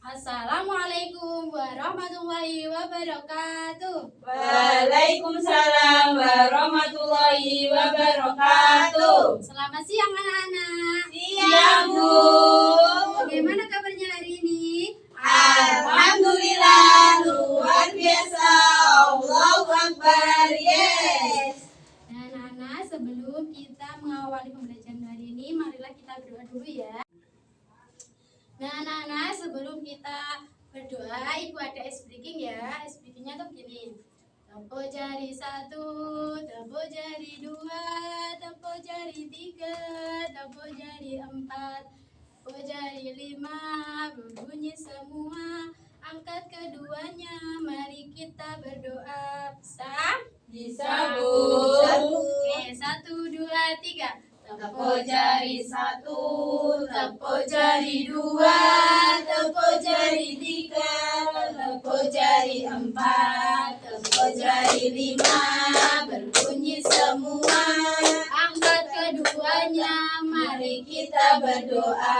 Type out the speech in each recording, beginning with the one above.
Assalamualaikum warahmatullahi wabarakatuh. Waalaikumsalam warahmatullahi wabarakatuh. Selamat siang anak-anak. Siang, Bu. Bagaimana kabarnya hari ini? Alhamdulillah, luar biasa. Allahu Akbar, yes. Nah, anak-anak, sebelum kita mengawali pembelajaran hari ini, marilah kita berdoa dulu ya. Nah, anak-anak, sebelum kita berdoa, Ibu ada ice breaking ya. Ice breakingnya tuh gini. Tepuk jari 1, tepuk jari 2, tepuk jari 3, tepuk jari 4, tepuk jari 5, berbunyi semua. Angkat keduanya, mari kita berdoa. Bisa, Bu. Oke, 1, 2, 3. Tepuk jari 1, tepuk jari 2, tepuk jari 3, tepuk jari 4, tepuk jari 5, berbunyi semua. Angkat keduanya, mari Kita berdoa.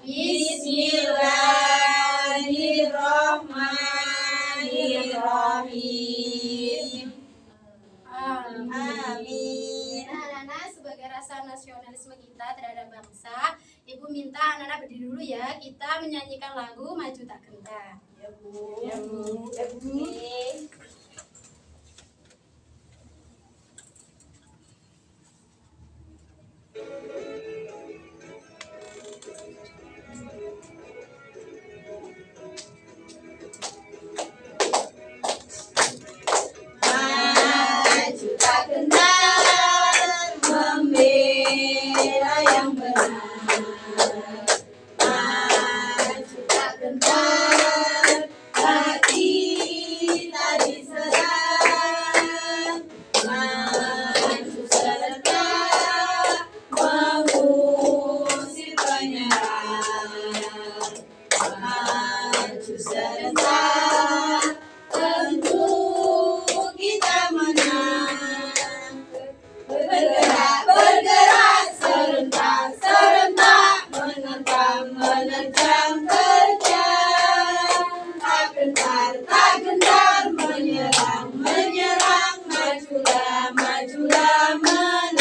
Bismillahirrahmanirrahim. Amin. Nah, anak-anak, sebagai rasa nasionalisme kita terhadap bangsa, Ibu minta anak-anak berdiri dulu ya. Kita menyanyikan lagu Maju Tak Gentar. Ya, Bu. Ya, Bu. Ya, Bu. Maju tak gentar, membela yang benar. Maju tak gentar, hati tak diserang. Maju serentak, mengusir penyerang. Maju serentak, tentu kita menang. Bergerak serentak, menerjang terjang. Tak gentar, menyerang, majulah menang.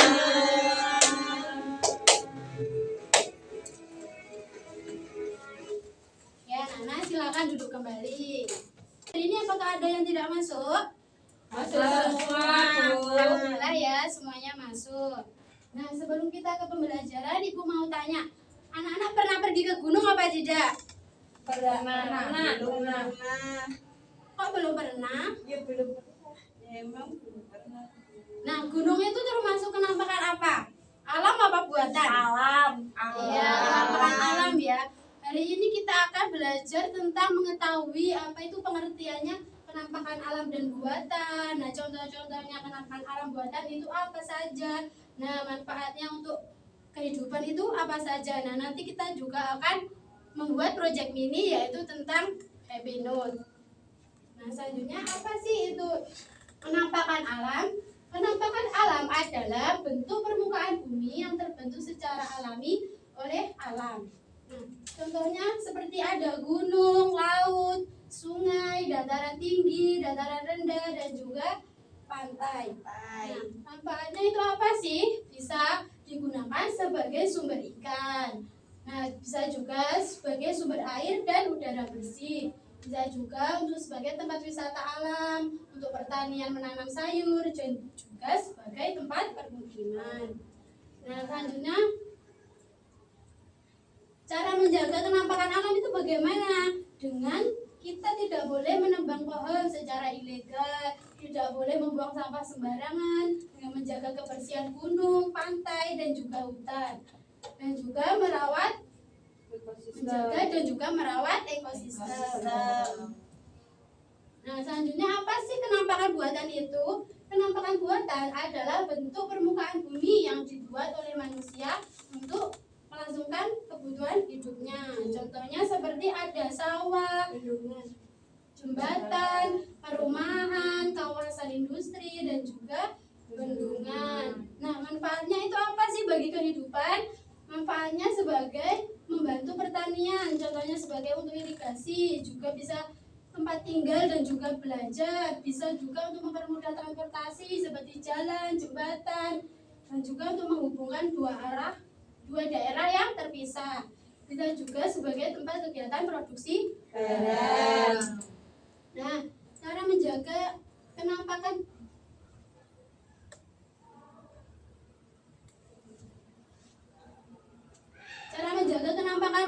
Ya, anak-anak silakan duduk kembali. Hari ini apakah ada yang tidak masuk? Masuk semua, Bu. Alhamdulillah ya, semuanya masuk. Nah, sebelum kita ke pembelajaran, Ibu mau tanya, anak-anak pernah pergi ke gunung apa tidak? Pernah. Kok belum pernah? Ya, belum pernah. Ya, emang belum pernah. Nah, gunung itu termasuk kenampakan apa? Alam apa buatan? Alam. Iya, penampakan alam ya. Hari ini kita akan belajar tentang mengetahui apa itu pengertiannya penampakan alam dan buatan. Nah, contoh-contohnya penampakan alam buatan itu apa saja? Nah, manfaatnya untuk kehidupan itu apa saja? Nah, nanti kita juga akan membuat proyek mini yaitu tentang happy note. Nah, selanjutnya apa sih itu penampakan alam? Penampakan alam adalah bentuk permukaan bumi yang terbentuk secara alami oleh alam. Nah, contohnya seperti ada gunung, laut, sungai, dataran tinggi, dataran rendah, dan juga pantai. Nah, manfaatnya itu apa sih? Bisa digunakan sebagai sumber ikan. Nah, bisa juga sebagai sumber air dan udara bersih. Bisa juga untuk sebagai tempat wisata alam, untuk pertanian menanam sayur, dan juga sebagai tempat permukiman. Nah, selanjutnya cara menjaga kenampakan alam itu bagaimana? Dengan kita tidak boleh menebang pohon secara ilegal, tidak boleh membuang sampah sembarangan, dengan menjaga kebersihan gunung, pantai, dan juga hutan, dan juga menjaga dan juga merawat ekosistem. Nah, selanjutnya apa sih kenampakan buatan itu? Penampakan buatan adalah bentuk permukaan bumi yang dibuat oleh manusia untuk melangsungkan kebutuhan hidupnya. Contohnya seperti ada sawah, jembatan, perumahan, kawasan industri, dan juga bendungan. Nah, manfaatnya itu apa sih bagi kehidupan? Manfaatnya sebagai membantu pertanian, contohnya sebagai untuk irigasi, juga bisa tempat tinggal dan juga belajar, bisa juga untuk mempermudah transportasi seperti jalan, jembatan, dan juga untuk menghubungkan dua daerah yang terpisah. Bisa juga sebagai tempat kegiatan produksi barang. Nah, cara menjaga penampakan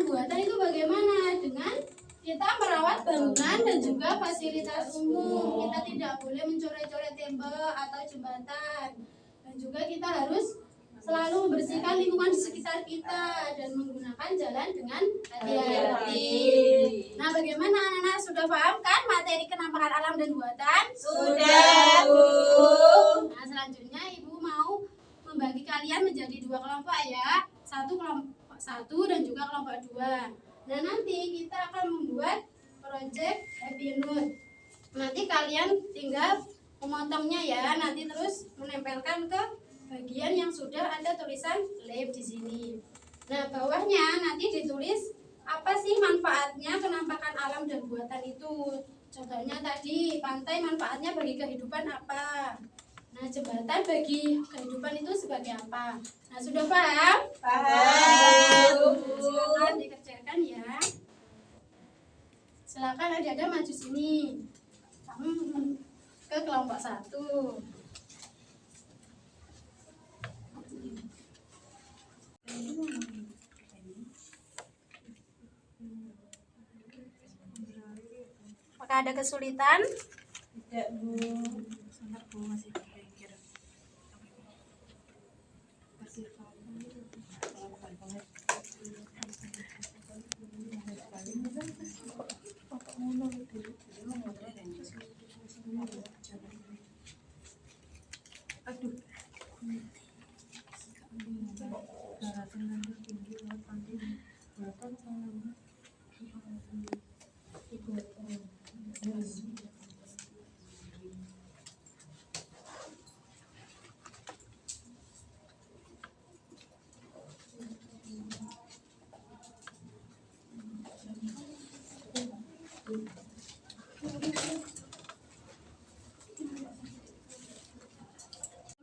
buatan itu bagaimana? Dengan kita merawat bangunan dan juga fasilitas umum. Kita tidak boleh mencoret-coret tembok atau jembatan. Dan juga kita harus selalu membersihkan lingkungan di sekitar kita dan menggunakan jalan dengan hati-hati. Nah, bagaimana anak-anak, sudah paham kan materi kenampakan alam dan buatan? Sudah, Bu. Nah, selanjutnya Ibu mau membagi kalian menjadi dua kelompok ya. Kelompok 1 dan juga kelompok 2. Nah, nanti kita akan membuat project Happy Note. Nanti kalian tinggal memotongnya ya, nanti terus menempelkan ke bagian yang sudah ada tulisan lab di sini. Nah, bawahnya nanti ditulis apa sih manfaatnya penampakan alam dan buatan itu. Contohnya tadi, pantai manfaatnya bagi kehidupan apa? Nah, jembatan bagi kehidupan itu sebagai apa? Nah, sudah paham? Paham. Silakan dikerjakan ya. Silakan adik-adik maju sini. Kamu ke kelompok 1. Apakah ada kesulitan? Tidak, Bu.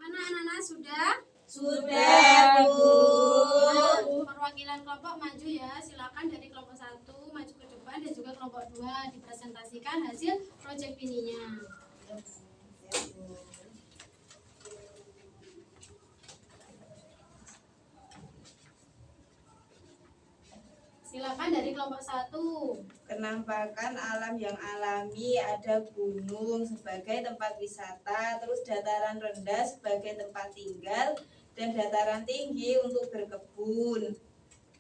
Mana anak-anak sudah? Sudah, Bu. Nah, perwakilan kelompok maju ya. Silakan dari kelompok 1 maju ke depan dan juga kelompok 2 dipresentasikan hasil proyek ininya. Silakan dari kelompok 1. Kenampakan alam yang alami, ada gunung sebagai tempat wisata, terus dataran rendah sebagai tempat tinggal, dan dataran tinggi untuk berkebun.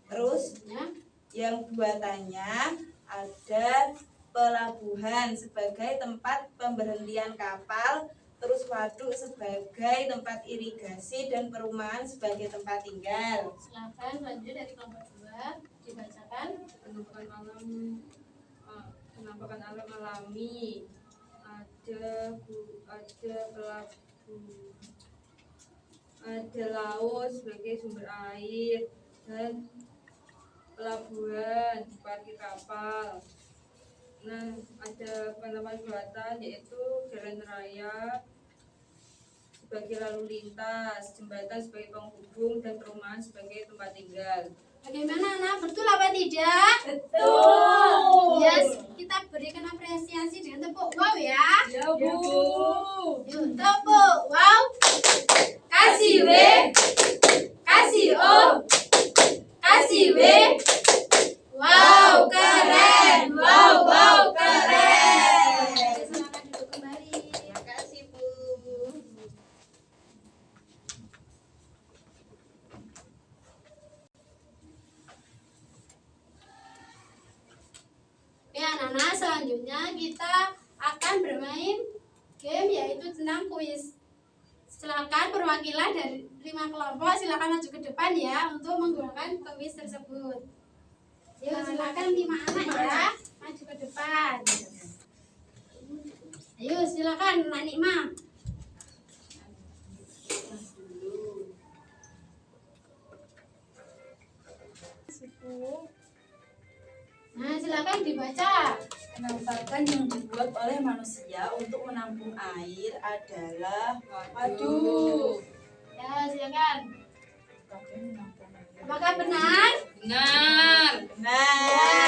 Terus Ya. yang buatannya ada pelabuhan sebagai tempat pemberhentian kapal, terus waduk sebagai tempat irigasi, dan perumahan sebagai tempat tinggal. Silakan lanjut dari kelompok 2 dibacakan. Penampakan alam alami, ada pelabuhan, ada laut sebagai sumber air, dan pelabuhan, parkir kapal. Nah, ada penampakan buatan yaitu jalan raya sebagai lalu lintas, jembatan sebagai penghubung, dan perumahan sebagai tempat tinggal. Bagaimana anak? Betul apa tidak? Betul. Yes, kita berikan apresiasi dengan tepuk wow ya. Ya, Bu. Yuk, tepuk wow. Kasih W, kasih O, kasih W. Wow, keren. Wow, keren. Silakan duduk kembali. Terima kasih, Bu. Oke anak-anak, selanjutnya kita akan bermain game yaitu tentang kuis. Silakan perwakilan dari 5 kelompok silakan maju ke depan ya untuk menggunakan kuis tersebut. Yuk silakan 5 anak ya maju ke depan. Ayo silakan Nak Nikma. Nah, silakan dibaca. Penampakan yang dibuat oleh manusia untuk menampung air adalah Waduh. Ya, silakan. menampung air. Apakah benar? Benar. Nah,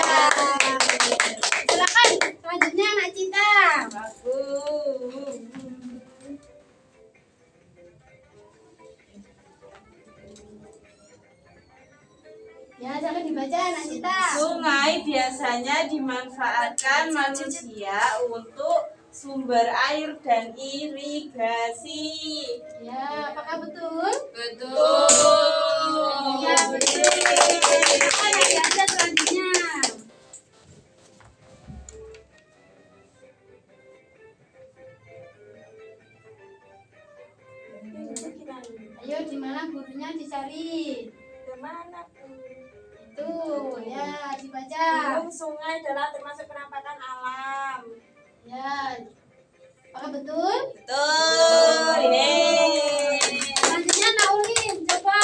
Silakan. Selanjutnya Anak Cinta. bagus. Ya, silakan dibaca Anak Cinta. Sungai biasanya dimanfaatkan manusia untuk sumber air dan irigasi. Ya, apakah betul? Betul. Ya, betul. Silakan yang dibaca selanjutnya. Ayo, di mana gurunya dicari? Kemana? Itu, ya, dibaca. Sungai adalah termasuk penampakan alam. Ya, apakah betul? Betul. Yeay. Selanjutnya Naulin, coba.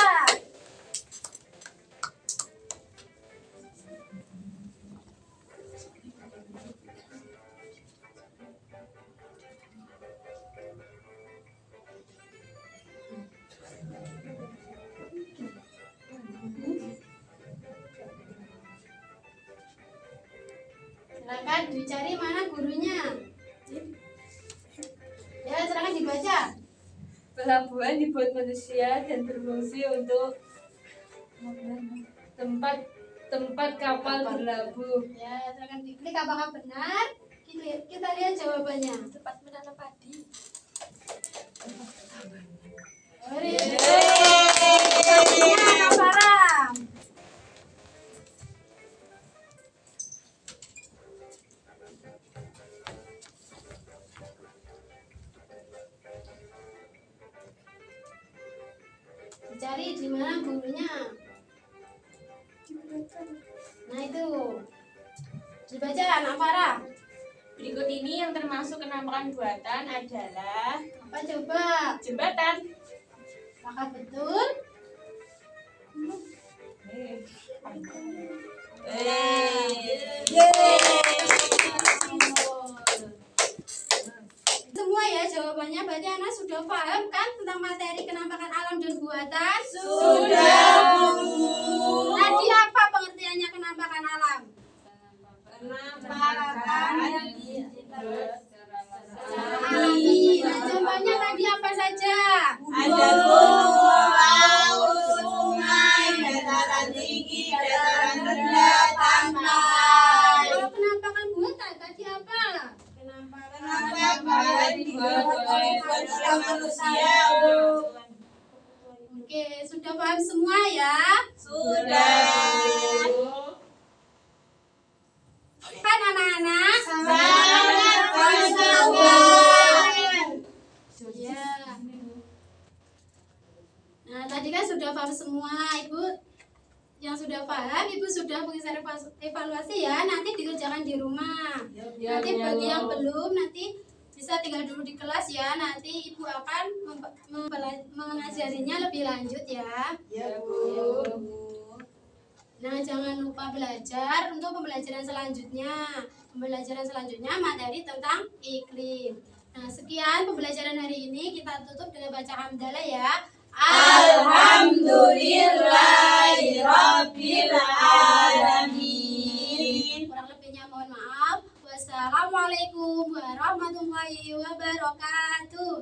Silakan dicari mana gurunya. Ya, silakan dibaca. Pelabuhan dibuat manusia dan berfungsi untuk tempat kapal berlabuh. Ya, silakan diklik apakah benar. Kita lihat jawabannya. Tempat menanam padi. Selanjutnya Anak Farah. Dicari di mana gurunya. Nah, itu. Dibaca Anak Farah. Berikut ini yang termasuk penampakan buatan adalah Apa coba? jembatan. Apakah betul? Semua ya jawabannya. Berarti anak sudah paham kan tentang materi kenampakan alam dan buatan? Sudah, Bu. Tadi apa pengertiannya kenampakan alam? Alami. Nah, contohnya tadi apa saja? Ada gunung, laut, sungai, dataran tinggi, dataran rendah, pantai. Kalau penampakan buatan tadi apa? Penampakan dibuat oleh manusia. Oke, sudah paham semua ya? Sudah. Kan anak-anak? Sangat paham. Ya. Nah, tadi kan sudah paham semua, Ibu. Yang sudah paham, Ibu sudah mengisi evaluasi ya. Nanti dikerjakan di rumah. Nanti bagi yang belum, nanti bisa tinggal dulu di kelas ya. Nanti Ibu akan mengajarinya lebih lanjut ya. Ya, Bu. Nah, jangan lupa belajar untuk pembelajaran selanjutnya. Pembelajaran selanjutnya materi tentang iklim. Nah, sekian pembelajaran hari ini. Kita tutup dengan baca hamdalah ya. Alhamdulillahirabbil alamin. Kurang lebihnya mohon maaf. Wassalamualaikum warahmatullahi wabarakatuh.